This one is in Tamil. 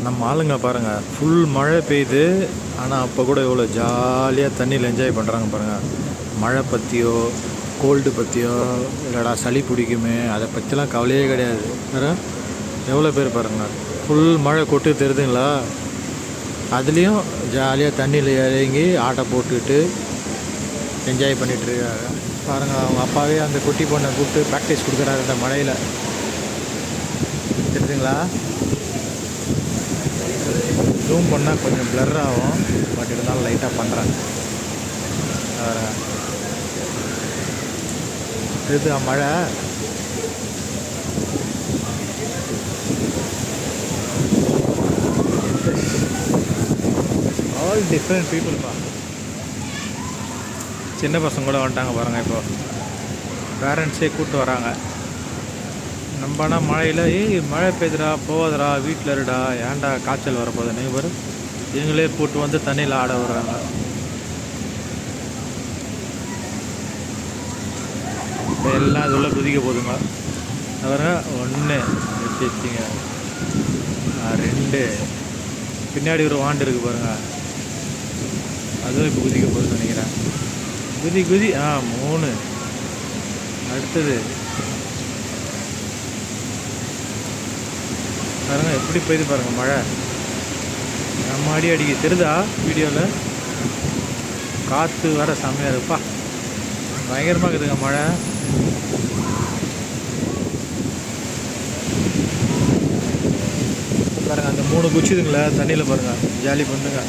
நம்ம ஆளுங்க பாருங்கள், ஃபுல் மழை பெய்யுது. ஆனால் அப்போ கூட எவ்வளோ ஜாலியாக தண்ணியில் என்ஜாய் பண்ணுறாங்க பாருங்கள். மழை பற்றியோ கோல்டு பற்றியோ இல்லைடா சளி பிடிக்குமே அதை பற்றிலாம் கவலையே கிடையாது. வேறு எவ்வளோ பேர் பாருங்கள், ஃபுல் மழை கொட்டு தெரியுதுங்களா? அதுலேயும் ஜாலியாக தண்ணியில் இறங்கி ஆட்டை போட்டுக்கிட்டு என்ஜாய் பண்ணிகிட்ருக்காங்க பாருங்கள். அவங்க அப்பாவே அந்த குட்டி பொண்ணை கூப்பிட்டு ப்ராக்டிஸ் கொடுக்குறாரு இந்த மழையில். தெரியுதுங்களா? ஜூம் பண்ணால் கொஞ்சம் ப்ளர் ஆகும், பட் இருந்தாலும் லைட்டாக பண்ணுறாங்க. இது மழை ஆல் டிஃப்ரெண்ட் பீப்புள்ப்பா. சின்ன பசங்க கூட வந்துட்டாங்க பாருங்கள். இப்போ பேரண்ட்ஸே கூப்பிட்டு வராங்க. நம்மனா மழையில் மழை பெய்யுதுடா போகாதடா வீட்டில் இருடா ஏன்டா காய்ச்சல் வரப்போகுது நெய்பர் இவங்களே கூட்டு வந்து தண்ணியில் ஆட விடுறாங்க. இப்போ எல்லாம் இதுள்ள குதிக்க போதுங்க. தவிர 1 வச்சுங்க, 2 பின்னாடி ஒரு வாண்டு இருக்குது பாருங்கள், அதுவும் இப்போ குதிக்க போகுதுன்னு நினைக்கிறேன். குதி 3. அடுத்தது பாருங்கள் எப்படி போயிது பாருங்கள் மழை. நம்ம அடிக்க தெரியுதா வீடியோவில்? காற்று வர செம்மையாக இருக்குப்பா, பயங்கரமாக இருக்குதுங்க மழை. பாருங்கள் அந்த 3 குச்சிதுங்களா தண்ணியில் பாருங்கள், ஜாலி பண்ணுங்க.